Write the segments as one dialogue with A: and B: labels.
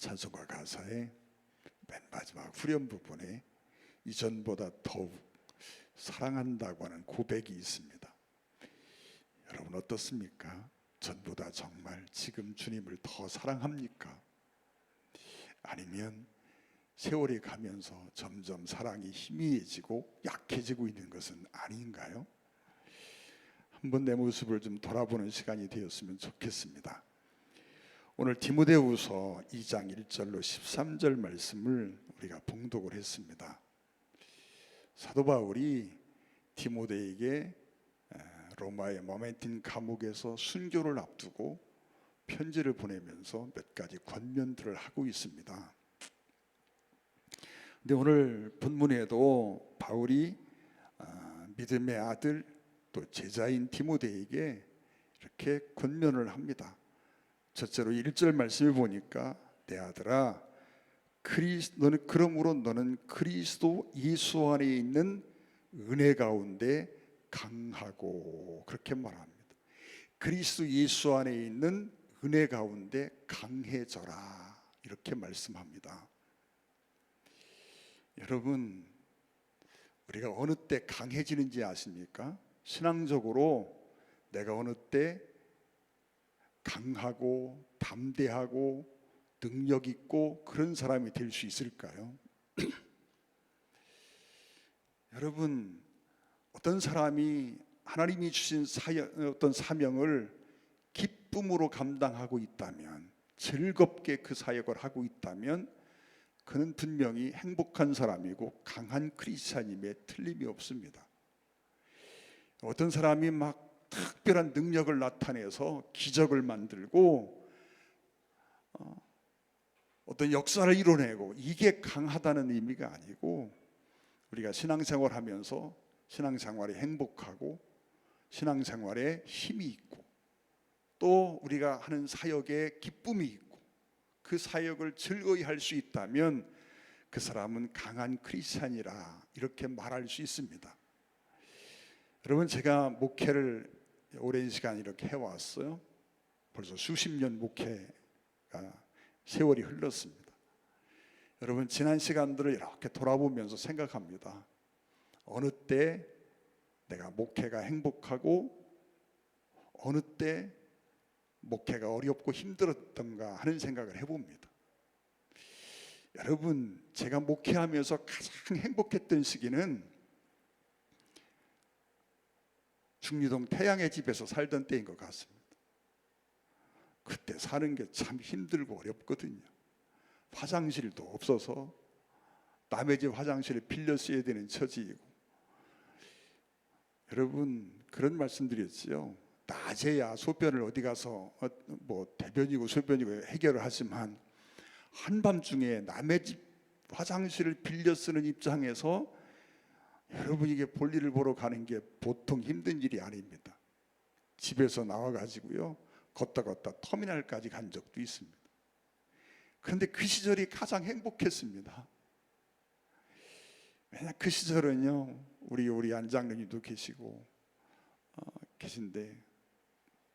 A: 찬송가 가사의 맨 마지막 후렴 부분에 이전보다 더욱 사랑한다고 하는 고백이 있습니다. 여러분 어떻습니까? 전보다 정말 지금 주님을 더 사랑합니까? 아니면 세월이 가면서 점점 사랑이 희미해지고 약해지고 있는 것은 아닌가요? 한번 내 모습을 좀 돌아보는 시간이 되었으면 좋겠습니다. 오늘 디모데후서 2장 1절로 13절 말씀을 우리가 봉독을 했습니다. 사도 바울이 디모데에게 로마의 마메틴 감옥에서 순교를 앞두고 편지를 보내면서 몇 가지 권면들을 하고 있습니다. 근데 오늘 본문에도 바울이 믿음의 아들 또 제자인 디모데에게 이렇게 권면을 합니다. 첫째로 1절 말씀을 보니까 내 아들아 그러므로 너는 그리스도 예수 안에 있는 은혜 가운데 강하고, 그렇게 말합니다. 그리스도 예수 안에 있는 은혜 가운데 강해져라, 이렇게 말씀합니다. 여러분, 우리가 어느 때 강해지는지 아십니까? 신앙적으로 내가 어느 때 강하고 담대하고 능력 있고 그런 사람이 될 수 있을까요? 여러분, 어떤 사람이 하나님이 주신 어떤 사명을 기쁨으로 감당하고 있다면, 즐겁게 그 사역을 하고 있다면 그는 분명히 행복한 사람이고 강한 크리스찬임에 틀림이 없습니다. 어떤 사람이 막 특별한 능력을 나타내서 기적을 만들고 어떤 역사를 이뤄내고, 이게 강하다는 의미가 아니고, 우리가 신앙생활 하면서 신앙생활에 행복하고 신앙생활에 힘이 있고 또 우리가 하는 사역에 기쁨이 있고 그 사역을 즐거이 할 수 있다면 그 사람은 강한 크리스찬이라, 이렇게 말할 수 있습니다. 여러분, 제가 목회를 오랜 시간 이렇게 해왔어요. 벌써 수십 년 목회가 세월이 흘렀습니다. 여러분, 지난 시간들을 이렇게 돌아보면서 생각합니다. 어느 때 내가 목회가 행복하고 어느 때 목회가 어렵고 힘들었던가 하는 생각을 해봅니다. 여러분, 제가 목회하면서 가장 행복했던 시기는 중리동 태양의 집에서 살던 때인 것 같습니다. 그때 사는 게 참 힘들고 어렵거든요. 화장실도 없어서 남의 집 화장실을 빌려 써야 되는 처지이고, 여러분 그런 말씀 드렸지요. 낮에야 소변을 어디 가서 대변이고 소변이고 해결을 하지만 한밤중에 남의 집 화장실을 빌려 쓰는 입장에서 여러분, 이게 볼일을 보러 가는 게 보통 힘든 일이 아닙니다. 집에서 나와가지고요 걷다 터미널까지 간 적도 있습니다. 그런데 그 시절이 가장 행복했습니다. 왜냐, 그 시절은요 우리 안장로님도 계시고 계신데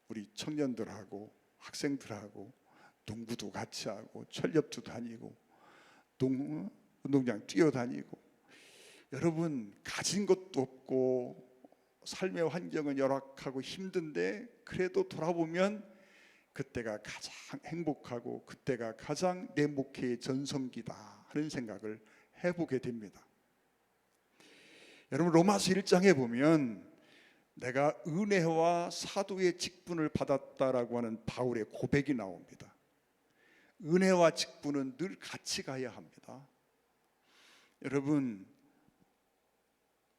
A: 우리 청년들하고 학생들하고 농구도 같이 하고 철렵도 다니고 운동장 뛰어다니고, 여러분 가진 것도 없고 삶의 환경은 열악하고 힘든데 그래도 돌아보면 그때가 가장 행복하고 그때가 가장 내 목회의 전성기다 하는 생각을 해보게 됩니다. 여러분, 로마서 1장에 보면 내가 은혜와 사도의 직분을 받았다라고 하는 바울의 고백이 나옵니다. 은혜와 직분은 늘 같이 가야 합니다. 여러분,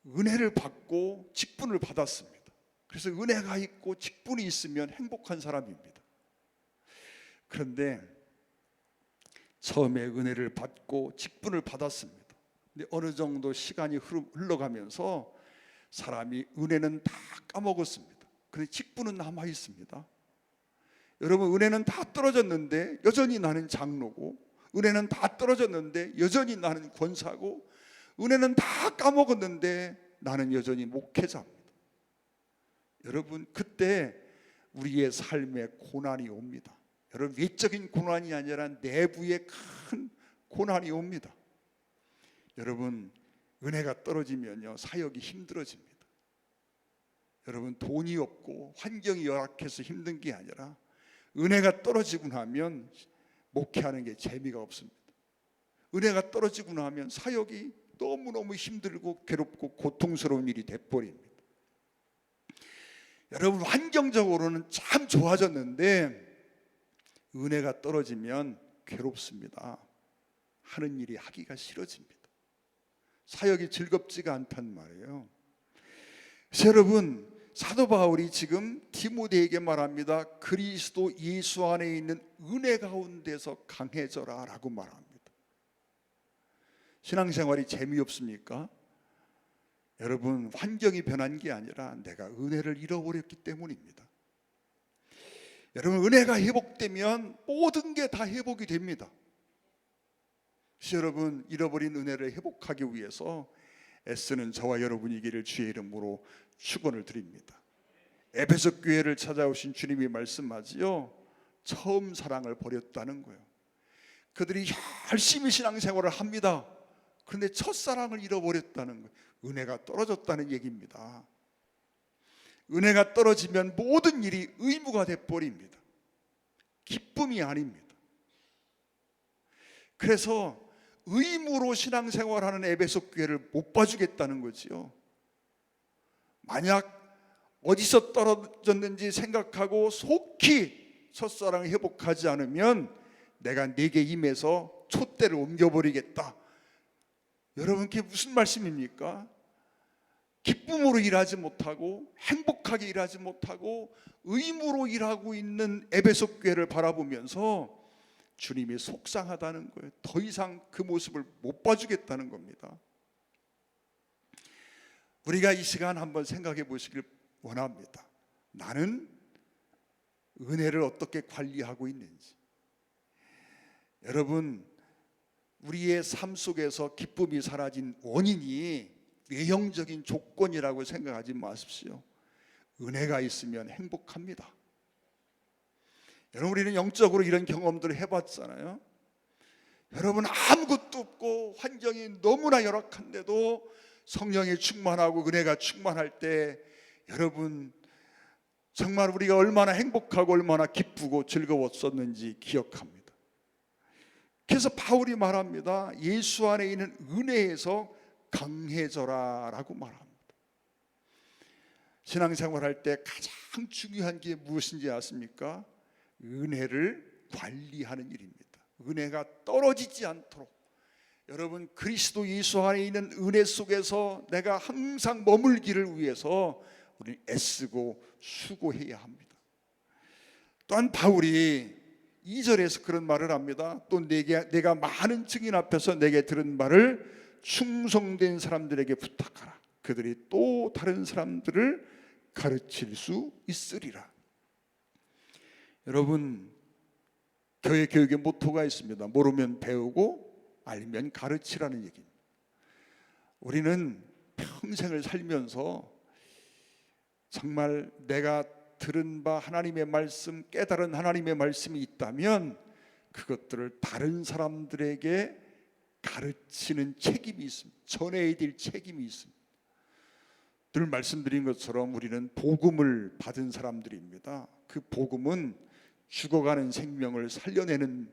A: 은혜를 받고 직분을 받았습니다. 그래서 은혜가 있고 직분이 있으면 행복한 사람입니다. 그런데 처음에 은혜를 받고 직분을 받았습니다. 근데 어느 정도 시간이 흘러가면서 사람이 은혜는 다 까먹었습니다. 그런데 직분은 남아 있습니다. 여러분, 은혜는 다 떨어졌는데 여전히 나는 장로고, 은혜는 다 떨어졌는데 여전히 나는 권사고, 은혜는 다 까먹었는데 나는 여전히 목회자입니다. 여러분, 그때 우리의 삶에 고난이 옵니다. 여러분, 외적인 고난이 아니라 내부의 큰 고난이 옵니다. 여러분, 은혜가 떨어지면요, 사역이 힘들어집니다. 여러분, 돈이 없고 환경이 열악해서 힘든 게 아니라 은혜가 떨어지고 나면 목회하는 게 재미가 없습니다. 은혜가 떨어지고 나면 사역이 너무너무 힘들고 괴롭고 고통스러운 일이 돼버립니다. 여러분, 환경적으로는 참 좋아졌는데 은혜가 떨어지면 괴롭습니다. 하는 일이 하기가 싫어집니다. 사역이 즐겁지가 않단 말이에요. 그래서 여러분, 사도 바울이 지금 디모데에게 말합니다. 그리스도 예수 안에 있는 은혜 가운데서 강해져라 라고 말합니다. 신앙생활이 재미없습니까? 여러분, 환경이 변한 게 아니라 내가 은혜를 잃어버렸기 때문입니다. 여러분, 은혜가 회복되면 모든 게 다 회복이 됩니다. 그래서 여러분, 잃어버린 은혜를 회복하기 위해서 애쓰는 저와 여러분이기를 주의 이름으로 축원을 드립니다. 에베소 교회를 찾아오신 주님이 말씀하지요, 처음 사랑을 버렸다는 거예요. 그들이 열심히 신앙생활을 합니다. 그런데 첫사랑을 잃어버렸다는 거예요. 은혜가 떨어졌다는 얘기입니다. 은혜가 떨어지면 모든 일이 의무가 돼버립니다. 기쁨이 아닙니다. 그래서 의무로 신앙생활하는 에베소 교회를 못 봐주겠다는 거지요. 만약 어디서 떨어졌는지 생각하고 속히 첫사랑을 회복하지 않으면 내가 네게 임해서 촛대를 옮겨버리겠다. 여러분, 그게 무슨 말씀입니까? 기쁨으로 일하지 못하고 행복하게 일하지 못하고 의무로 일하고 있는 에베소 교회를 바라보면서 주님이 속상하다는 거예요. 더 이상 그 모습을 못 봐주겠다는 겁니다. 우리가 이 시간 한번 생각해 보시길 원합니다. 나는 은혜를 어떻게 관리하고 있는지. 여러분, 우리의 삶 속에서 기쁨이 사라진 원인이 외형적인 조건이라고 생각하지 마십시오. 은혜가 있으면 행복합니다. 여러분, 우리는 영적으로 이런 경험들을 해봤잖아요. 여러분, 아무것도 없고 환경이 너무나 열악한데도 성령이 충만하고 은혜가 충만할 때 여러분, 정말 우리가 얼마나 행복하고 얼마나 기쁘고 즐거웠었는지 기억합니다. 그래서 바울이 말합니다. 예수 안에 있는 은혜에서 강해져라 라고 말합니다. 신앙생활할 때 가장 중요한 게 무엇인지 아십니까? 은혜를 관리하는 일입니다. 은혜가 떨어지지 않도록 여러분, 그리스도 예수 안에 있는 은혜 속에서 내가 항상 머물기를 위해서 우리 애쓰고 수고해야 합니다. 또한 바울이 2절에서 그런 말을 합니다. 또 내가 많은 증인 앞에서 내게 들은 말을 충성된 사람들에게 부탁하라. 그들이 또 다른 사람들을 가르칠 수 있으리라. 여러분, 교회 교육의 모토가 있습니다. 모르면 배우고 알면 가르치라는 얘기입니다. 우리는 평생을 살면서 정말 내가 들은 바 하나님의 말씀, 깨달은 하나님의 말씀이 있다면 그것들을 다른 사람들에게 가르치는 책임이 있습니다. 전해야 될 책임이 있습니다. 늘 말씀드린 것처럼 우리는 복음을 받은 사람들입니다. 그 복음은 죽어가는 생명을 살려내는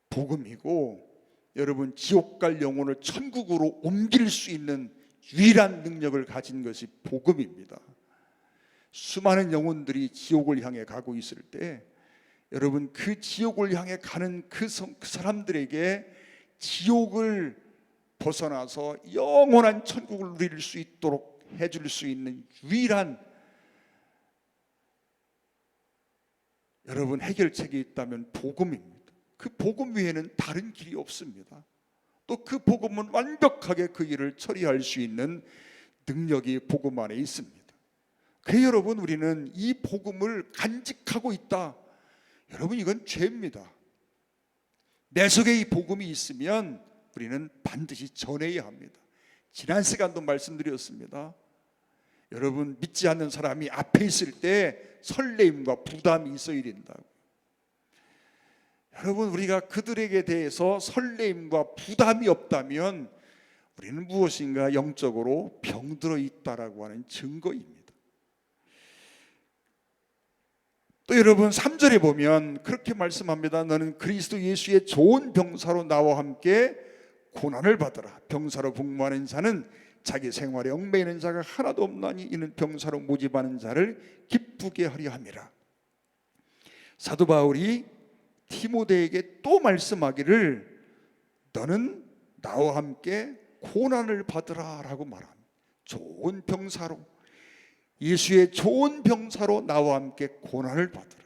A: 복음이고, 여러분, 지옥 갈 영혼을 천국으로 옮길 수 있는 유일한 능력을 가진 것이 복음입니다. 수많은 영혼들이 지옥을 향해 가고 있을 때 여러분, 그 지옥을 향해 가는 그 사람들에게 지옥을 벗어나서 영원한 천국을 누릴 수 있도록 해줄 수 있는 유일한 여러분 해결책이 있다면 복음입니다. 그 복음 외에는 다른 길이 없습니다. 또 그 복음은 완벽하게 그 일을 처리할 수 있는 능력이 복음 안에 있습니다. 그래서 여러분, 우리는 이 복음을 간직하고 있다. 여러분, 이건 죄입니다. 내 속에 이 복음이 있으면 우리는 반드시 전해야 합니다. 지난 시간도 말씀드렸습니다. 여러분, 믿지 않는 사람이 앞에 있을 때 설레임과 부담이 있어야 된다고. 여러분, 우리가 그들에게 대해서 설레임과 부담이 없다면 우리는 무엇인가 영적으로 병들어 있다라고 하는 증거입니다. 또 여러분 3절에 보면 그렇게 말씀합니다. 너는 그리스도 예수의 좋은 병사로 나와 함께 고난을 받으라. 병사로 복무하는 자는 자기 생활에 얽매이는 자가 하나도 없나니 이는 병사로 모집하는 자를 기쁘게 하려 함이라. 사도 바울이 디모데에게 또 말씀하기를 너는 나와 함께 고난을 받으라 라고 말합니다. 좋은 병사로, 예수의 좋은 병사로 나와 함께 고난을 받으라.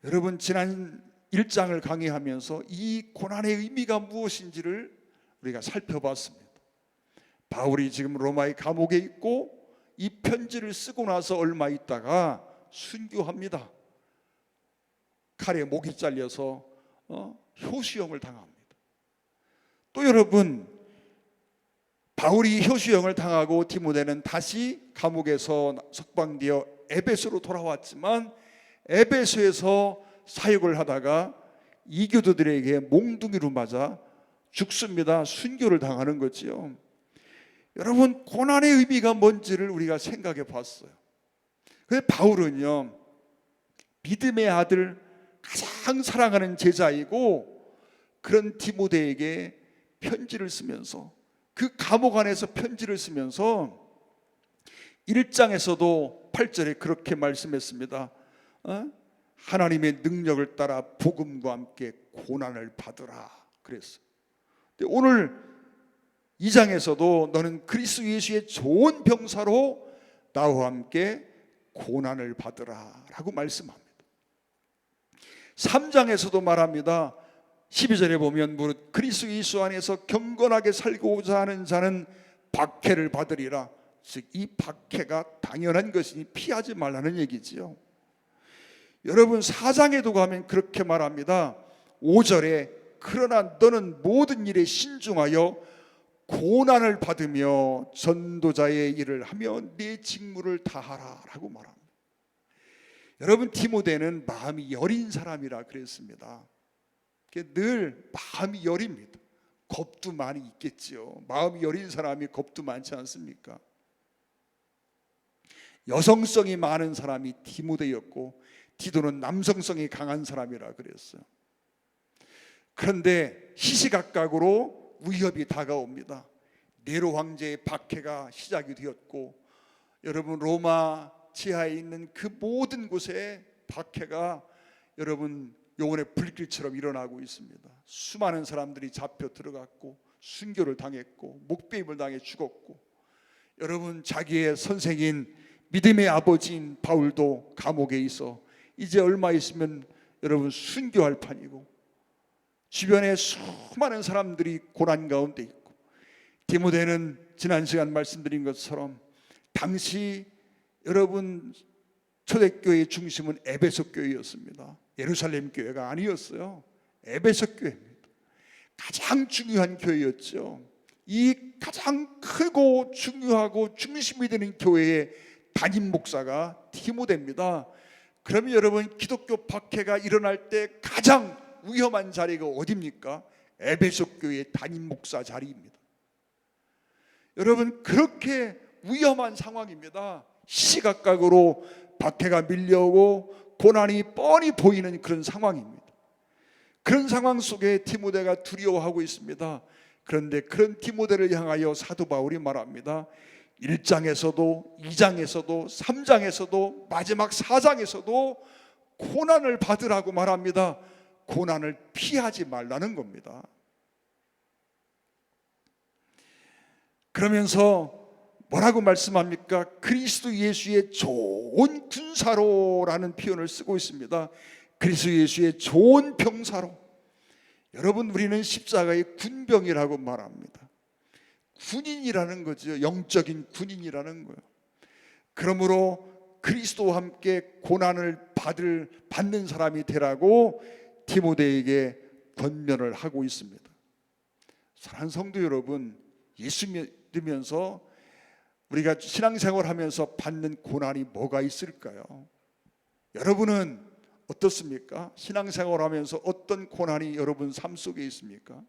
A: 여러분, 지난 1장을 강의하면서 이 고난의 의미가 무엇인지를 우리가 살펴봤습니다. 바울이 지금 로마의 감옥에 있고 이 편지를 쓰고 나서 얼마 있다가 순교합니다. 칼에 목이 잘려서 효시형을 당합니다. 또 여러분, 바울이 효시형을 당하고 디모데는 다시 감옥에서 석방되어 에베소로 돌아왔지만 에베소에서 사역을 하다가 이교도들에게 몽둥이로 맞아 죽습니다. 순교를 당하는 거지요. 여러분, 고난의 의미가 뭔지를 우리가 생각해 봤어요. 그래서 바울은요, 믿음의 아들, 가장 사랑하는 제자이고 그런 디모데에게 편지를 쓰면서, 그 감옥 안에서 편지를 쓰면서 1장에서도 8절에 그렇게 말씀했습니다. 하나님의 능력을 따라 복음과 함께 고난을 받으라 그랬어요. 오늘 2장에서도 너는 그리스도 예수의 좋은 병사로 나와 함께 고난을 받으라 라고 말씀합니다. 3장에서도 말합니다. 12절에 보면 무릇 그리스도 예수 안에서 경건하게 살고자 하는 자는 박해를 받으리라. 즉 이 박해가 당연한 것이니 피하지 말라는 얘기지요. 여러분 4장에도 가면 그렇게 말합니다. 5절에 그러나 너는 모든 일에 신중하여 고난을 받으며 전도자의 일을 하며 네 직무를 다하라 라고 말합니다. 여러분, 디모데는 마음이 여린 사람이라 그랬습니다. 늘 마음이 여립니다. 겁도 많이 있겠죠. 마음이 여린 사람이 겁도 많지 않습니까? 여성성이 많은 사람이 디모데였고 디도는 남성성이 강한 사람이라 그랬어요. 그런데 시시각각으로 위협이 다가옵니다. 네로 황제의 박해가 시작이 되었고, 여러분 로마 지하에 있는 그 모든 곳에 박해가 여러분 영혼의 불길처럼 일어나고 있습니다. 수많은 사람들이 잡혀 들어갔고 순교를 당했고 목배임을 당해 죽었고, 여러분 자기의 선생인 믿음의 아버지인 바울도 감옥에 있어 이제 얼마 있으면 여러분 순교할 판이고, 주변에 수많은 사람들이 고난 가운데 있고, 디모데는 지난 시간 말씀드린 것처럼 당시 여러분 초대교회의 중심은 에베소 교회였습니다. 예루살렘 교회가 아니었어요. 에베소 교회입니다. 가장 중요한 교회였죠. 이 가장 크고 중요하고 중심이 되는 교회의 담임 목사가 디모데입니다. 그러면 여러분 기독교 박해가 일어날 때 가장 위험한 자리가 어디입니까? 에베소 교회의 담임 목사 자리입니다. 여러분 그렇게 위험한 상황입니다. 시시각각으로 박해가 밀려오고 고난이 뻔히 보이는 그런 상황입니다. 그런 상황 속에 디모데가 두려워하고 있습니다. 그런데 그런 디모데를 향하여 사도 바울이 말합니다. 1장에서도 2장에서도 3장에서도 마지막 4장에서도 고난을 받으라고 말합니다. 고난을 피하지 말라는 겁니다. 그러면서 뭐라고 말씀합니까? 그리스도 예수의 좋은 군사로라는 표현을 쓰고 있습니다. 그리스도 예수의 좋은 병사로. 여러분 우리는 십자가의 군병이라고 말합니다. 군인이라는 거죠. 영적인 군인이라는 거예요. 그러므로 그리스도와 함께 고난을 받는 사람이 되라고 디모데에게 권면을 하고 있습니다. 사랑하는 성도 여러분, 예수 믿으면서 우리가 신앙생활 하면서 받는 고난이 뭐가 있을까요? 여러분은 어떻습니까? 신앙생활 하면서 어떤 고난이 여러분 삶 속에 있습니까?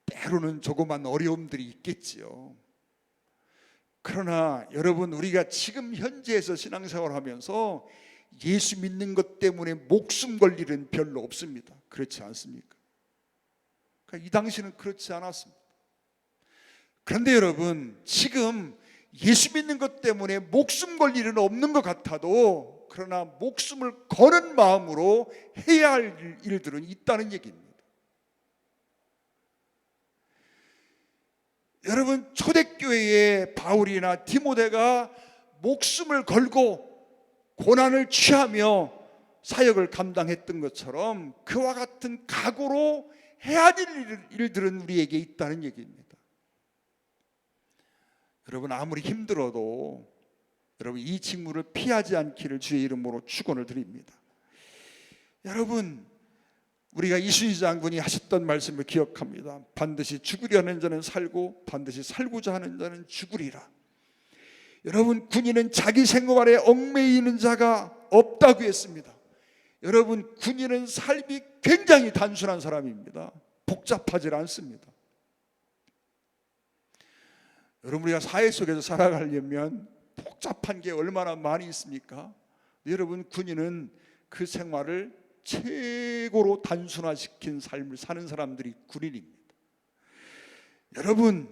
A: 때로는 조그만 어려움들이 있겠지요. 그러나 여러분, 우리가 지금 현재에서 신앙생활 하면서 예수 믿는 것 때문에 목숨 걸 일은 별로 없습니다. 그렇지 않습니까? 그러니까 이 당시는 그렇지 않았습니다. 그런데 여러분, 지금 예수 믿는 것 때문에 목숨 걸 일은 없는 것 같아도, 그러나 목숨을 거는 마음으로 해야 할 일들은 있다는 얘기입니다. 여러분, 초대교회의 바울이나 디모데가 목숨을 걸고 고난을 취하며 사역을 감당했던 것처럼 그와 같은 각오로 해야 될 일들은 우리에게 있다는 얘기입니다. 여러분, 아무리 힘들어도 여러분 이 직무를 피하지 않기를 주의 이름으로 축원을 드립니다. 여러분, 우리가 이순신 장군이 하셨던 말씀을 기억합니다. 반드시 죽으려는 자는 살고 반드시 살고자 하는 자는 죽으리라. 여러분, 군인은 자기 생활에 얽매이는 자가 없다고 했습니다. 여러분, 군인은 삶이 굉장히 단순한 사람입니다. 복잡하지 않습니다. 여러분, 우리가 사회 속에서 살아가려면 복잡한 게 얼마나 많이 있습니까? 여러분, 군인은 그 생활을 최고로 단순화시킨 삶을 사는 사람들이 군인입니다. 여러분,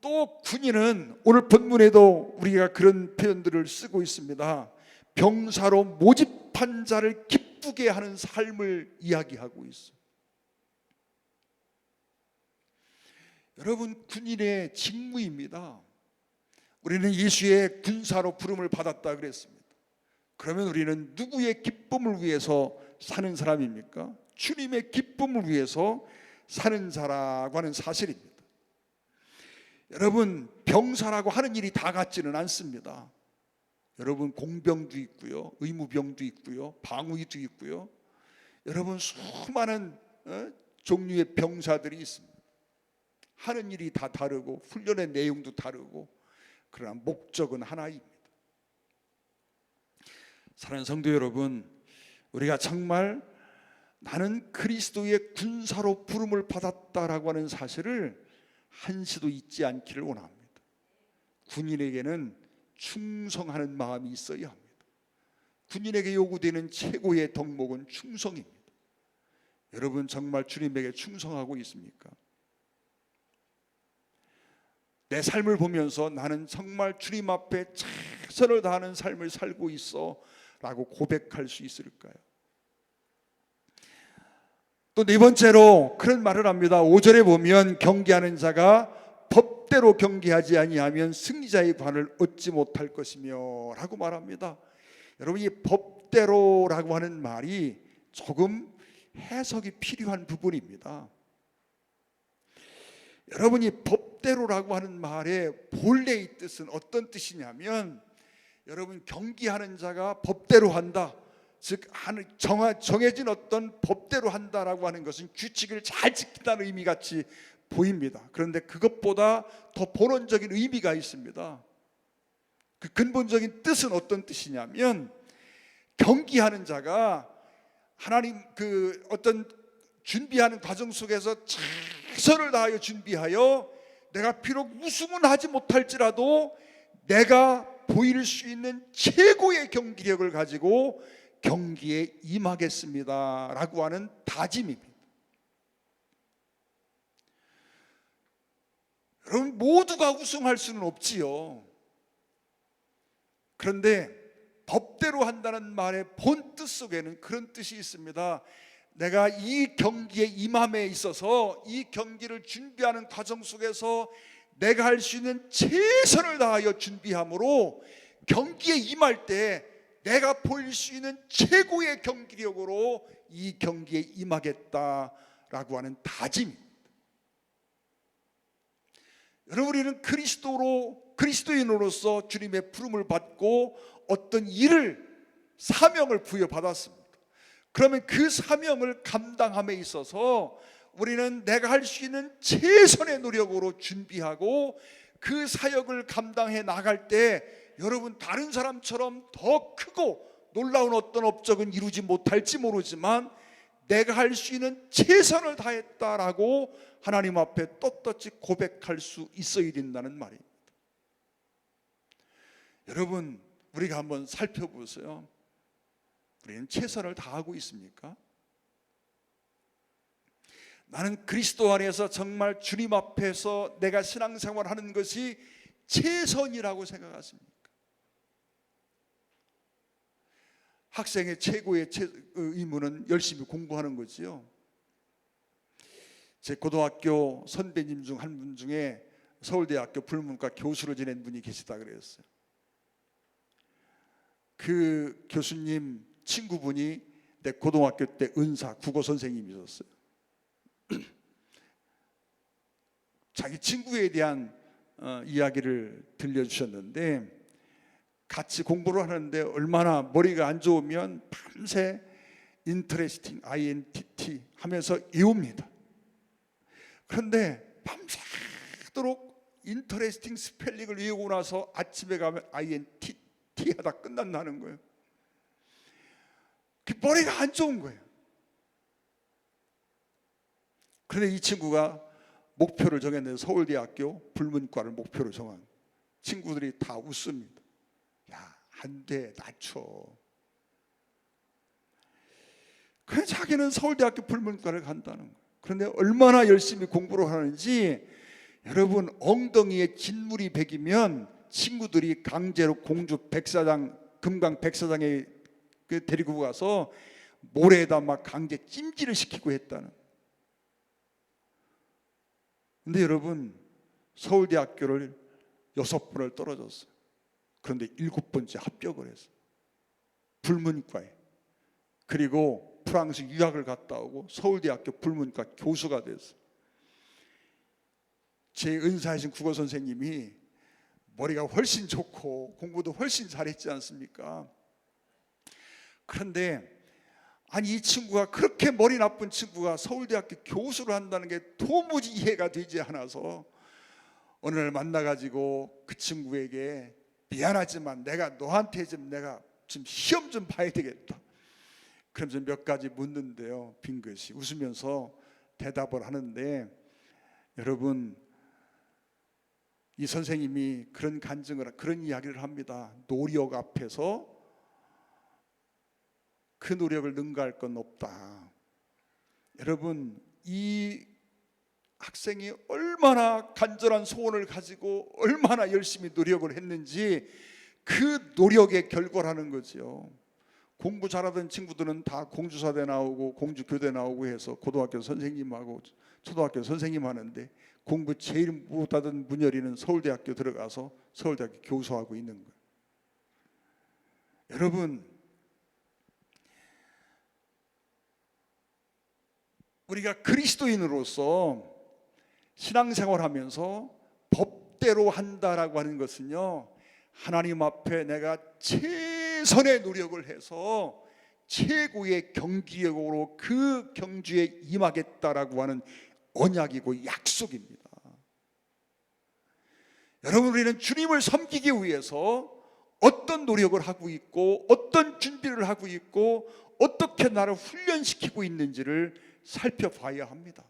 A: 또 군인은 오늘 본문에도 우리가 그런 표현들을 쓰고 있습니다. 병사로 모집한 자를 기쁘게 하는 삶을 이야기하고 있어요. 여러분, 군인의 직무입니다. 우리는 예수의 군사로 부름을 받았다 그랬습니다. 그러면 우리는 누구의 기쁨을 위해서 사는 사람입니까? 주님의 기쁨을 위해서 사는 자라고 하는 사실입니다. 여러분, 병사라고 하는 일이 다 같지는 않습니다. 여러분, 공병도 있고요, 의무병도 있고요, 방위도 있고요. 여러분, 수많은 종류의 병사들이 있습니다. 하는 일이 다 다르고 훈련의 내용도 다르고, 그러나 목적은 하나입니다. 사랑하는 성도 여러분, 우리가 정말 나는 그리스도의 군사로 부름을 받았다라고 하는 사실을 한시도 잊지 않기를 원합니다. 군인에게는 충성하는 마음이 있어야 합니다. 군인에게 요구되는 최고의 덕목은 충성입니다. 여러분, 정말 주님에게 충성하고 있습니까? 내 삶을 보면서 나는 정말 주님 앞에 최선을 다하는 삶을 살고 있어 라고 고백할 수 있을까요? 또 네 번째로 그런 말을 합니다. 5절에 보면 경계하는 자가 법대로 경계하지 아니하면 승리자의 관을 얻지 못할 것이며 라고 말합니다. 여러분, 이 법대로라고 하는 말이 조금 해석이 필요한 부분입니다. 여러분이 법대로라고 하는 말의 본래의 뜻은 어떤 뜻이냐면, 여러분, 경기하는 자가 법대로 한다, 즉 정해진 어떤 법대로 한다라고 하는 것은 규칙을 잘 지킨다는 의미 같이 보입니다. 그런데 그것보다 더 본원적인 의미가 있습니다. 그 근본적인 뜻은 어떤 뜻이냐면, 경기하는 자가 하나님 그 어떤 준비하는 과정 속에서 최선을 다하여 준비하여 내가 비록 우승은 하지 못할지라도 내가 보일 수 있는 최고의 경기력을 가지고 경기에 임하겠습니다 라고 하는 다짐입니다. 여러분, 모두가 우승할 수는 없지요. 그런데 법대로 한다는 말의 본 뜻 속에는 그런 뜻이 있습니다. 내가 이 경기에 임함에 있어서 이 경기를 준비하는 과정 속에서 내가 할 수 있는 최선을 다하여 준비함으로 경기에 임할 때 내가 보일 수 있는 최고의 경기력으로 이 경기에 임하겠다라고 하는 다짐입니다. 여러분, 우리는 그리스도인으로서 주님의 부름을 받고 어떤 일을, 사명을 부여받았습니다. 그러면 그 사명을 감당함에 있어서 우리는 내가 할 수 있는 최선의 노력으로 준비하고 그 사역을 감당해 나갈 때 여러분 다른 사람처럼 더 크고 놀라운 어떤 업적은 이루지 못할지 모르지만 내가 할 수 있는 최선을 다했다라고 하나님 앞에 떳떳이 고백할 수 있어야 된다는 말입니다. 여러분, 우리가 한번 살펴보세요. 우리는 최선을 다하고 있습니까? 나는 그리스도 안에서 정말 주님 앞에서 내가 신앙생활 하는 것이 최선이라고 생각하십니까? 학생의 최고의 의무는 열심히 공부하는 거지요. 제 고등학교 선배님 중 한 분 중에 서울대학교 불문과 교수로 지낸 분이 계시다 그랬어요. 그 교수님 친구분이 내 고등학교 때 은사 국어 선생님이셨어요. 자기 친구에 대한 이야기를 들려주셨는데, 같이 공부를 하는데 얼마나 머리가 안 좋으면 밤새 interesting, INTT 하면서 외웁니다. 그런데 밤새도록 interesting 스펠링을 외우고 나서 아침에 가면 INTT 하다 끝난다는 거예요. 그 머리가 안 좋은 거예요. 그런데 이 친구가 목표를 정했는데 서울대학교 불문과를 목표로 정한 친구들이 다 웃습니다. 야, 안 돼, 낮춰. 그래서 자기는 서울대학교 불문과를 간다는 거예요. 그런데 얼마나 열심히 공부를 하는지, 여러분 엉덩이에 진물이 배기면 친구들이 강제로 공주 백사장, 금강 백사장에 데리고 가서 모래에다 막 강제 찜질을 시키고 했다는. 근데 여러분, 서울대학교를 6번을 떨어졌어요. 그런데 7번째 합격을 했어요. 불문과에. 그리고 프랑스 유학을 갔다 오고 서울대학교 불문과 교수가 됐어요. 제 은사하신 국어 선생님이 머리가 훨씬 좋고 공부도 훨씬 잘했지 않습니까? 그런데 아니, 이 친구가, 그렇게 머리 나쁜 친구가 서울대학교 교수를 한다는 게 도무지 이해가 되지 않아서 어느 날 만나가지고 그 친구에게 미안하지만 내가 너한테 내가 좀 시험 좀 봐야 되겠다. 그러면서 몇 가지 묻는데요, 빙긋이 웃으면서 대답을 하는데, 여러분, 이 선생님이 그런 간증을, 그런 이야기를 합니다. 노력 앞에서 그 노력을 능가할 건 없다. 여러분, 이 학생이 얼마나 간절한 소원을 가지고 얼마나 열심히 노력을 했는지 그 노력의 결과라는 거죠. 공부 잘하던 친구들은 다 공주사대 나오고 공주교대 나오고 해서 고등학교 선생님하고 초등학교 선생님 하는데, 공부 제일 못하던 문열이는 서울대학교 들어가서 서울대학교 교수하고 있는 거예요. 여러분, 우리가 그리스도인으로서 신앙생활하면서 법대로 한다라고 하는 것은요, 하나님 앞에 내가 최선의 노력을 해서 최고의 경기력으로 그 경주에 임하겠다라고 하는 언약이고 약속입니다. 여러분, 우리는 주님을 섬기기 위해서 어떤 노력을 하고 있고 어떤 준비를 하고 있고 어떻게 나를 훈련시키고 있는지를 살펴봐야 합니다.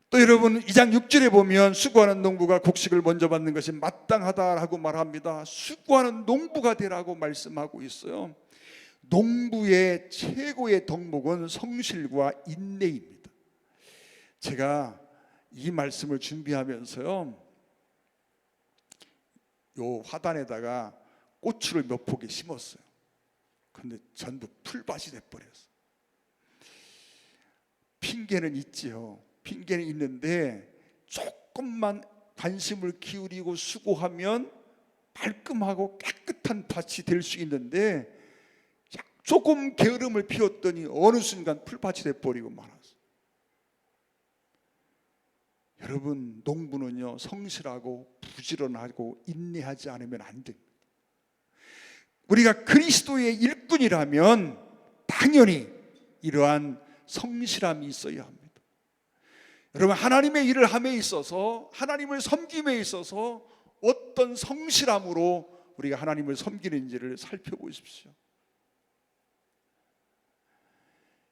A: 또 여러분, 2장 6절에 보면 수고하는 농부가 곡식을 먼저 받는 것이 마땅하다라고 말합니다. 수고하는 농부가 되라고 말씀하고 있어요. 농부의 최고의 덕목은 성실과 인내입니다. 제가 이 말씀을 준비하면서요, 요 화단에다가 고추를 몇 포기 심었어요. 근데 전부 풀밭이 돼버렸어요. 핑계는 있지요. 핑계는 있는데 조금만 관심을 기울이고 수고하면 말끔하고 깨끗한 밭이 될 수 있는데, 조금 게으름을 피웠더니 어느 순간 풀밭이 돼버리고 말았어요. 여러분, 농부는요, 성실하고 부지런하고 인내하지 않으면 안 됩니다. 우리가 그리스도의 일꾼이라면 당연히 이러한 성실함이 있어야 합니다. 여러분, 하나님의 일을 함에 있어서, 하나님을 섬김에 있어서 어떤 성실함으로 우리가 하나님을 섬기는지를 살펴보십시오.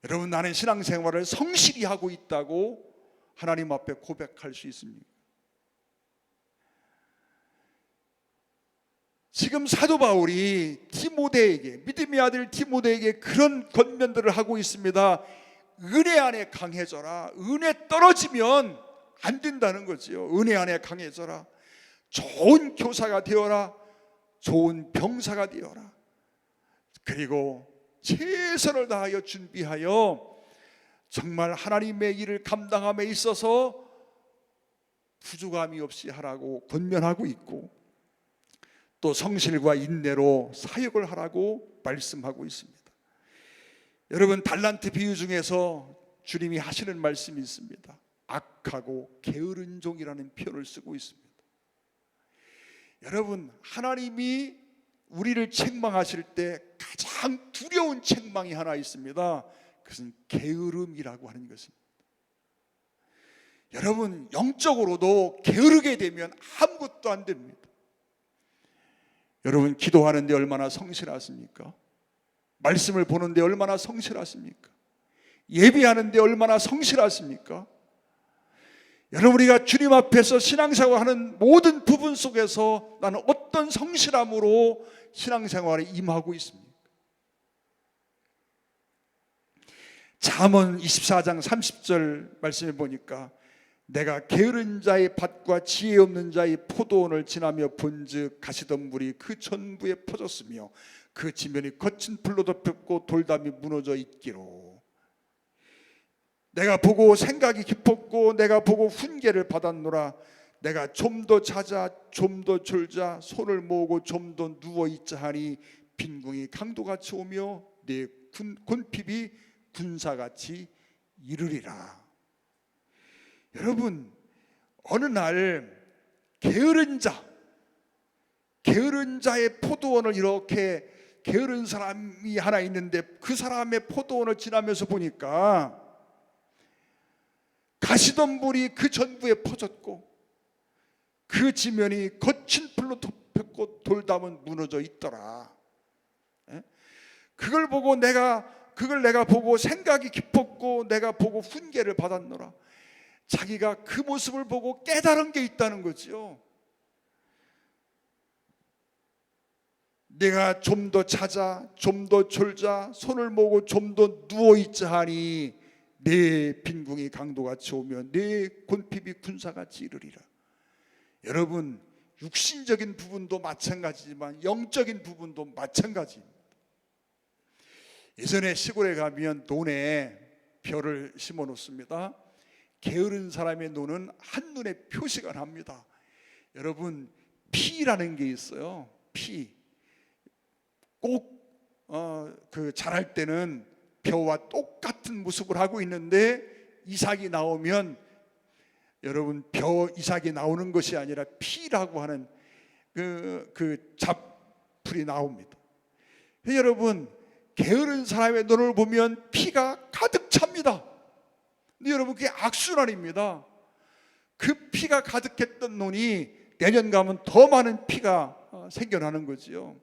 A: 여러분, 나는 신앙생활을 성실히 하고 있다고 하나님 앞에 고백할 수 있습니까? 지금 사도 바울이 디모데에게, 믿음의 아들 디모데에게 그런 권면들을 하고 있습니다. 은혜 안에 강해져라. 은혜 떨어지면 안 된다는 거지요. 은혜 안에 강해져라. 좋은 교사가 되어라. 좋은 병사가 되어라. 그리고 최선을 다하여 준비하여 정말 하나님의 일을 감당함에 있어서 부족함이 없이 하라고 권면하고 있고, 또 성실과 인내로 사역을 하라고 말씀하고 있습니다. 여러분, 달란트 비유 중에서 주님이 하시는 말씀이 있습니다. 악하고 게으른 종이라는 표현을 쓰고 있습니다. 여러분, 하나님이 우리를 책망하실 때 가장 두려운 책망이 하나 있습니다. 그것은 게으름이라고 하는 것입니다. 여러분, 영적으로도 게으르게 되면 아무것도 안 됩니다. 여러분, 기도하는데 얼마나 성실하십니까? 말씀을 보는데 얼마나 성실하십니까? 예배하는데 얼마나 성실하십니까? 여러분, 우리가 주님 앞에서 신앙생활하는 모든 부분 속에서 나는 어떤 성실함으로 신앙생활에 임하고 있습니까? 잠언 24장 30절 말씀해 보니까 내가 게으른 자의 밭과 지혜 없는 자의 포도원을 지나며 본즉 가시덤불이 그 전부에 퍼졌으며 그 지면이 거친 풀로 덮였고 돌담이 무너져 있기로. 내가 보고 생각이 깊었고 내가 보고 훈계를 받았노라. 내가 좀 더 자자 좀 더 졸자 손을 모으고 좀 더 누워있자 하니 빈궁이 강도같이 오며 내 곤핍이 군사같이 이르리라. 여러분, 어느 날 게으른 자의 포도원을 이렇게, 게으른 사람이 하나 있는데 그 사람의 포도원을 지나면서 보니까 가시덤불이 그 전부에 퍼졌고 그 지면이 거친 풀로 덮였고 돌담은 무너져 있더라. 그걸 내가 보고 생각이 깊었고 내가 보고 훈계를 받았노라. 자기가 그 모습을 보고 깨달은 게 있다는 거죠. 내가 좀 더 자자 좀 더 졸자 손을 모으고 좀 더 누워있자 하니 내 빈궁이 강도같이 오며 내 곤핍이 군사같이 이르리라. 여러분, 육신적인 부분도 마찬가지지만 영적인 부분도 마찬가지입니다. 예전에 시골에 가면 논에 벼를 심어 놓습니다. 게으른 사람의 논은 한눈에 표시가 납니다. 여러분, 피라는 게 있어요. 피. 꼭 그 자랄 때는 벼와 똑같은 모습을 하고 있는데 이삭이 나오면 여러분, 벼 이삭이 나오는 것이 아니라 피라고 하는 그 잡풀이 나옵니다. 여러분, 게으른 사람의 논을 보면 피가 가득 찹니다. 근데 여러분, 그게 악순환입니다. 그 피가 가득했던 논이 내년 가면 더 많은 피가 생겨나는 거지요.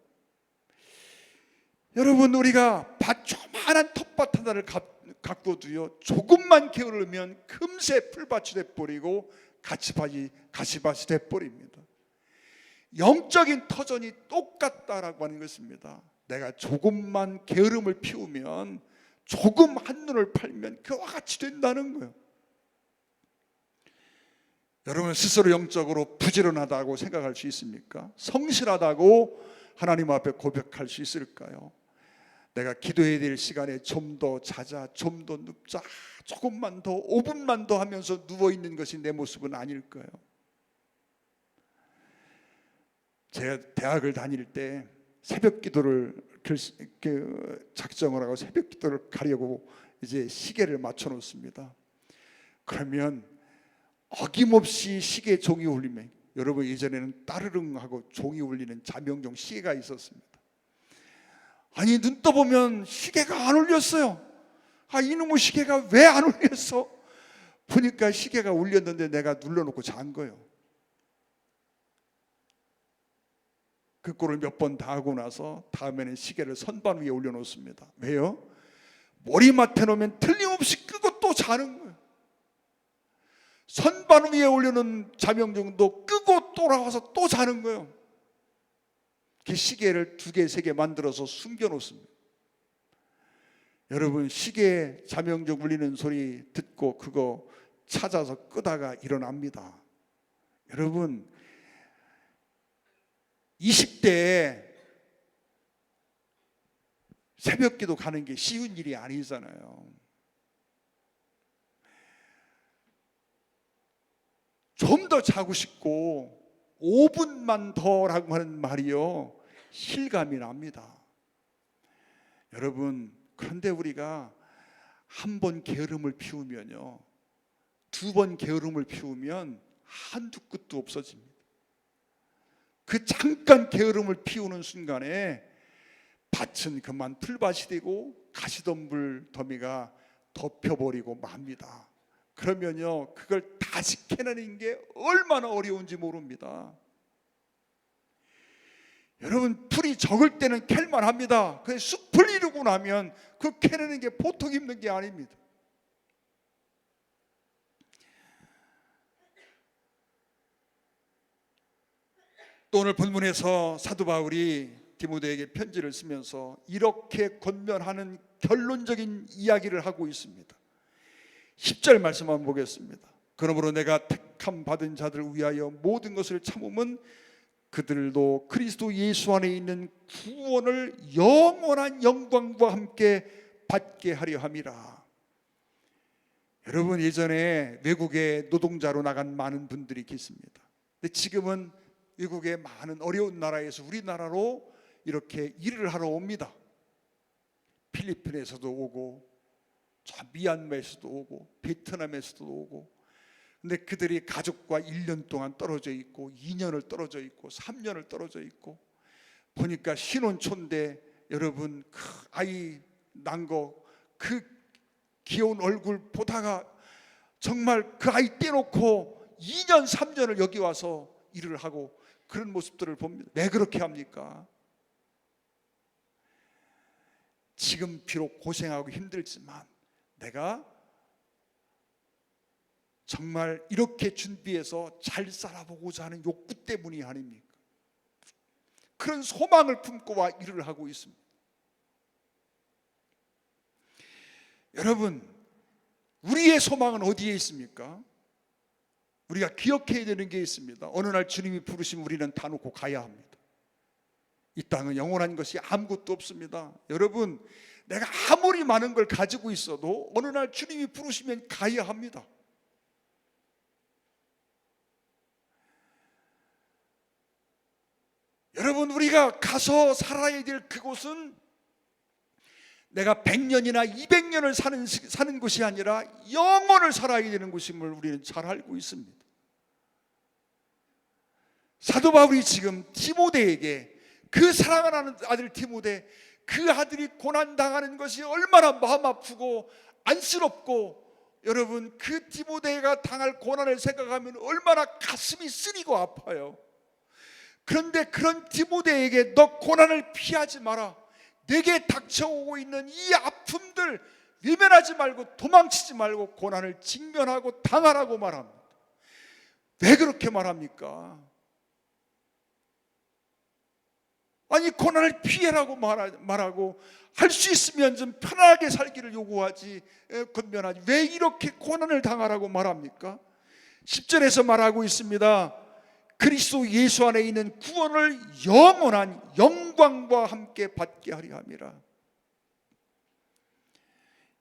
A: 여러분, 우리가 조그만한 텃밭 하나를 갖고도요, 조금만 게으르면 금세 풀밭이 돼버리고 가시밭이 돼버립니다. 영적인 터전이 똑같다라고 하는 것입니다. 내가 조금만 게으름을 피우면, 조금 한눈을 팔면 그와 같이 된다는 거예요. 여러분, 스스로 영적으로 부지런하다고 생각할 수 있습니까? 성실하다고 하나님 앞에 고백할 수 있을까요? 내가 기도해야 될 시간에 좀 더 자자, 좀 더 눕자, 조금만 더, 5분만 더 하면서 누워있는 것이 내 모습은 아닐까요? 제가 대학을 다닐 때 새벽 기도를 작정을 하고 새벽 기도를 가려고 이제 시계를 맞춰 놓습니다. 그러면 어김없이 시계 종이 울리면, 여러분, 예전에는 따르릉 하고 종이 울리는 자명종 시계가 있었습니다. 아니, 눈 떠보면 시계가 안 울렸어요. 아, 이놈의 시계가 왜 안 울렸어? 보니까 시계가 울렸는데 내가 눌러놓고 잔 거예요. 그 꼴을 몇 번 다 하고 나서 다음에는 시계를 선반 위에 올려놓습니다. 왜요? 머리맡에 놓으면 틀림없이 끄고 또 자는 거예요. 선반 위에 올려놓은 자명종도 끄고 돌아와서 또 자는 거예요. 그 시계를 2개, 3개 만들어서 숨겨놓습니다. 여러분, 시계 자명종 울리는 소리 듣고 그거 찾아서 끄다가 일어납니다. 여러분, 20대에 새벽기도 가는 게 쉬운 일이 아니잖아요. 좀 더 자고 싶고 5분만 더라고 하는 말이요, 실감이 납니다. 여러분, 그런데 우리가 한 번 게으름을 피우면요, 2번 게으름을 피우면 한두 끝도 없어집니다. 그 잠깐 게으름을 피우는 순간에 밭은 그만 풀밭이 되고 가시덤불 더미가 덮여버리고 맙니다. 그러면요, 그걸 다시 캐내는 게 얼마나 어려운지 모릅니다. 여러분, 풀이 적을 때는 캘만 합니다. 그 숲을 이루고 나면 그 캐내는 게 보통 힘든 게 아닙니다. 또 오늘 본문에서 사도 바울이 디모데에게 편지를 쓰면서 이렇게 권면하는 결론적인 이야기를 하고 있습니다. 10절 말씀 한번 보겠습니다. 그러므로 내가 택함 받은 자들을 위하여 모든 것을 참음은 그들도 그리스도 예수 안에 있는 구원을 영원한 영광과 함께 받게 하려 함이라. 여러분, 예전에 외국에 노동자로 나간 많은 분들이 계십니다. 근데 지금은 외국의 많은 어려운 나라에서 우리나라로 이렇게 일을 하러 옵니다. 필리핀에서도 오고, 저 미얀마에서도 오고, 베트남에서도 오고. 근데 그들이 가족과 1년 동안 떨어져 있고, 2년을 떨어져 있고, 3년을 떨어져 있고, 보니까 신혼초인데 여러분, 그 아이 난 거, 그 귀여운 얼굴 보다가 정말 그 아이 떼놓고 2년 3년을 여기 와서 일을 하고 그런 모습들을 봅니다. 왜 그렇게 합니까? 지금 비록 고생하고 힘들지만 내가 정말 이렇게 준비해서 잘 살아보고자 하는 욕구 때문이 아닙니까? 그런 소망을 품고 와 일을 하고 있습니다. 여러분, 우리의 소망은 어디에 있습니까? 우리가 기억해야 되는 게 있습니다. 어느 날 주님이 부르시면 우리는 다 놓고 가야 합니다. 이 땅은 영원한 것이 아무것도 없습니다. 여러분, 내가 아무리 많은 걸 가지고 있어도 어느 날 주님이 부르시면 가야 합니다. 여러분, 우리가 가서 살아야 될 그곳은 내가 100년이나 200년을 사는 것이 아니라 영원을 살아야 되는 곳임을 우리는 잘 알고 있습니다. 사도 바울이 지금 디모데에게, 그 사랑하는 아들 디모데, 그 아들이 고난당하는 것이 얼마나 마음 아프고 안쓰럽고, 여러분, 그 디모데가 당할 고난을 생각하면 얼마나 가슴이 쓰리고 아파요. 그런데 그런 디모데에게 너 고난을 피하지 마라, 내게 닥쳐오고 있는 이 아픔들 외면하지 말고 도망치지 말고 고난을 직면하고 당하라고 말합니다. 왜 그렇게 말합니까? 아니, 고난을 피해라고 말하고 할 수 있으면 좀 편하게 살기를 요구하지, 권면하지, 왜 이렇게 고난을 당하라고 말합니까? 10절에서 말하고 있습니다. 그리스도 예수 안에 있는 구원을 영원한 영광과 함께 받게 하려 함이라.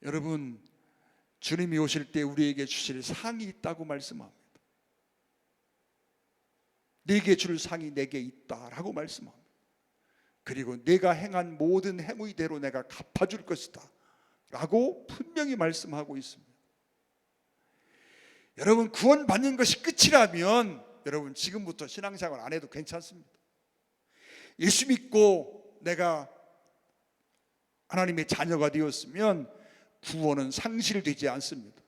A: 여러분, 주님이 오실 때 우리에게 주실 상이 있다고 말씀합니다. 네게 줄 상이 내게 있다라고 말씀합니다. 그리고 내가 행한 모든 행위대로 내가 갚아줄 것이다 라고 분명히 말씀하고 있습니다. 여러분, 구원받는 것이 끝이라면 여러분, 지금부터 신앙생활 안 해도 괜찮습니다. 예수 믿고 내가 하나님의 자녀가 되었으면 구원은 상실되지 않습니다.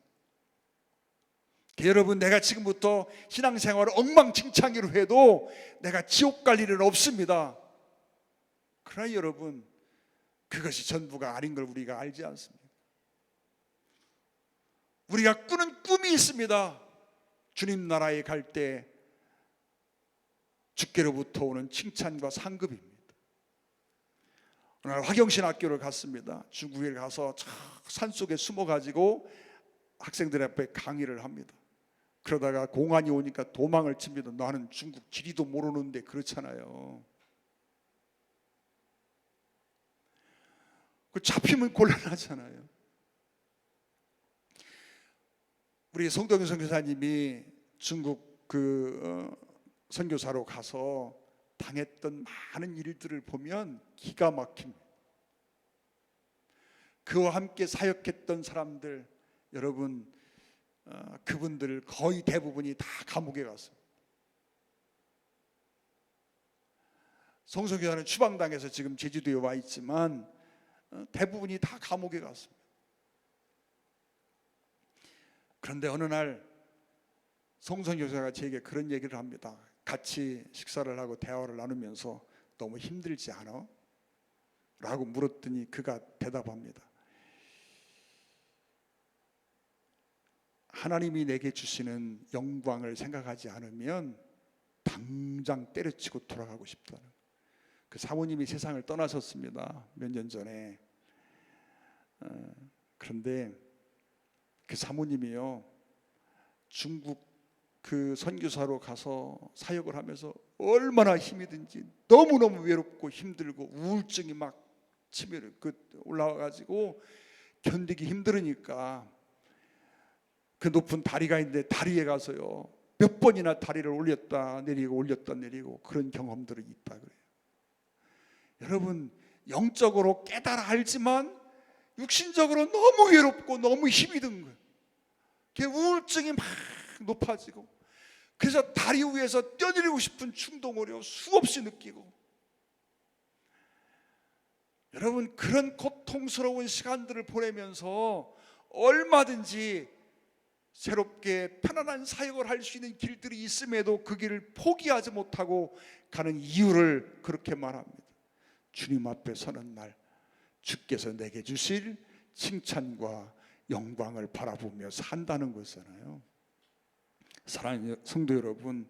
A: 여러분, 내가 지금부터 신앙생활을 엉망진창으로 해도 내가 지옥 갈 일은 없습니다. 그러나 여러분, 그것이 전부가 아닌 걸 우리가 알지 않습니까? 우리가 꾸는 꿈이 있습니다. 주님 나라에 갈 때 주께로부터 오는 칭찬과 상급입니다. 오늘 화경신학교를 갔습니다. 중국에 가서 산속에 숨어가지고 학생들 앞에 강의를 합니다. 그러다가 공안이 오니까 도망을 칩니다. 나는 중국 지리도 모르는데. 그렇잖아요. 그 잡히면 곤란하잖아요. 우리 송동현 선교사님이 중국 선교사로 가서 당했던 많은 일들을 보면 기가 막힙니다. 그와 함께 사역했던 사람들, 여러분, 그분들 거의 대부분이 다 감옥에 갔습니다. 송선교사는 추방당해서 지금 제주도에 와 있지만 대부분이 다 감옥에 갔습니다. 그런데 어느 날 송선교사가 제게 그런 얘기를 합니다. 같이 식사를 하고 대화를 나누면서 너무 힘들지 않아? 라고 물었더니 그가 대답합니다. 하나님이 내게 주시는 영광을 생각하지 않으면 당장 때려치고 돌아가고 싶다는. 그 사모님이 세상을 떠나셨습니다. 몇 년 전에. 그런데 그 사모님이요, 중국 그 선교사로 가서 사역을 하면서 얼마나 힘이 든지 너무너무 외롭고 힘들고 우울증이 막 치밀 올라와가지고 견디기 힘들으니까 그 높은 다리가 있는데 다리에 가서요 몇 번이나 다리를 올렸다 내리고 올렸다 내리고 그런 경험들이 있다 그래요. 여러분, 영적으로 깨달아 알지만 육신적으로 너무 외롭고 너무 힘이 든 거예요. 우울증이 막 높아지고, 그래서 다리 위에서 뛰어내리고 싶은 충동을 수없이 느끼고, 여러분, 그런 고통스러운 시간들을 보내면서 얼마든지 새롭게 편안한 사역을 할 수 있는 길들이 있음에도 그 길을 포기하지 못하고 가는 이유를 그렇게 말합니다. 주님 앞에 서는 날 주께서 내게 주실 칭찬과 영광을 바라보며 산다는 거잖아요. 사랑하는 성도 여러분,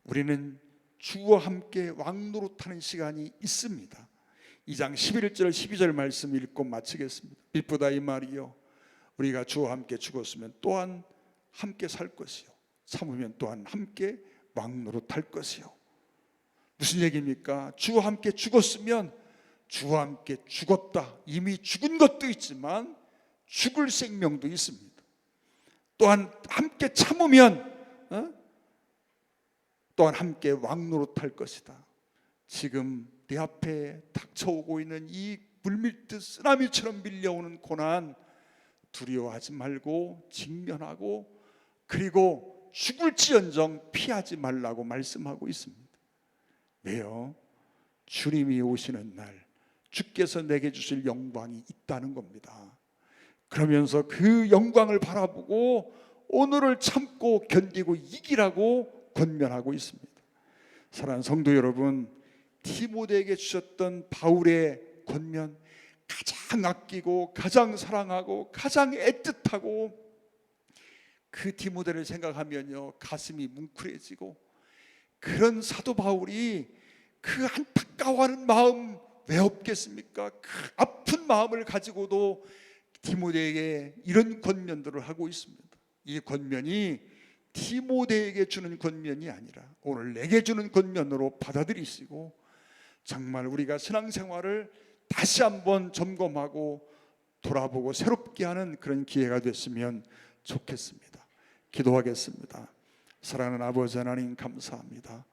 A: 우리는 주와 함께 왕노릇하는 시간이 있습니다. 2장 11절 12절 말씀 읽고 마치겠습니다. 빛보다 이 말이요, 우리가 주와 함께 죽었으면 또한 함께 살 것이요, 참으면 또한 함께 왕노릇할 것이요. 무슨 얘기입니까? 주와 함께 죽었으면 주와 함께 죽었다, 이미 죽은 것도 있지만 죽을 생명도 있습니다. 또한 함께 참으면 또한 함께 왕노릇할 것이다. 지금 내 앞에 닥쳐오고 있는 이 물밀듯 쓰나미처럼 밀려오는 고난 두려워하지 말고 직면하고, 그리고 죽을지언정 피하지 말라고 말씀하고 있습니다. 왜요? 주님이 오시는 날 주께서 내게 주실 영광이 있다는 겁니다. 그러면서 그 영광을 바라보고 오늘을 참고 견디고 이기라고 권면하고 있습니다. 사랑하는 성도 여러분, 디모데에게 주셨던 바울의 권면, 가장 아끼고 가장 사랑하고 가장 애틋하고, 그 디모데를 생각하면요 가슴이 뭉클해지고, 그런 사도 바울이 그 안타까워하는 마음 왜 없겠습니까? 그 아픈 마음을 가지고도 디모데에게 이런 권면들을 하고 있습니다. 이 권면이 디모데에게 주는 권면이 아니라 오늘 내게 주는 권면으로 받아들이시고, 정말 우리가 신앙생활을 다시 한번 점검하고 돌아보고 새롭게 하는 그런 기회가 됐으면 좋겠습니다. 기도하겠습니다. 사랑하는 아버지 하나님, 감사합니다.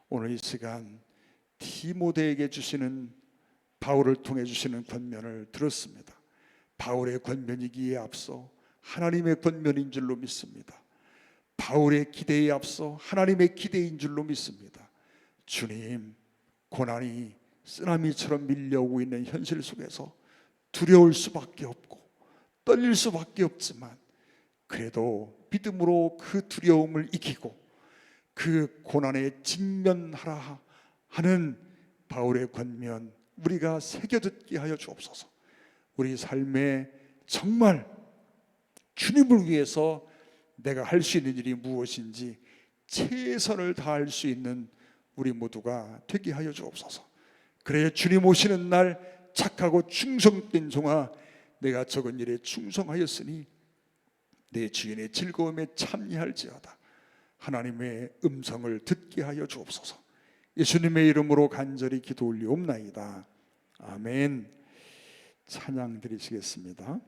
A: 오늘 이 시간 디모데에게 주시는, 바울을 통해 주시는 권면을 들었습니다. 바울의 권면이기에 앞서 하나님의 권면인 줄로 믿습니다. 바울의 기대에 앞서 하나님의 기대인 줄로 믿습니다. 주님, 고난이 쓰나미처럼 밀려오고 있는 현실 속에서 두려울 수밖에 없고 떨릴 수밖에 없지만 그래도 믿음으로 그 두려움을 이기고 그 고난에 직면하라 하는 바울의 권면 우리가 새겨듣게 하여 주옵소서. 우리 삶에 정말 주님을 위해서 내가 할 수 있는 일이 무엇인지 최선을 다할 수 있는 우리 모두가 되게 하여 주옵소서. 그래야 주님 오시는 날 착하고 충성된 종아, 내가 적은 일에 충성하였으니 내 주인의 즐거움에 참여할지어다 하나님의 음성을 듣게 하여 주옵소서. 예수님의 이름으로 간절히 기도 올리옵나이다. 아멘. 찬양 드리시겠습니다.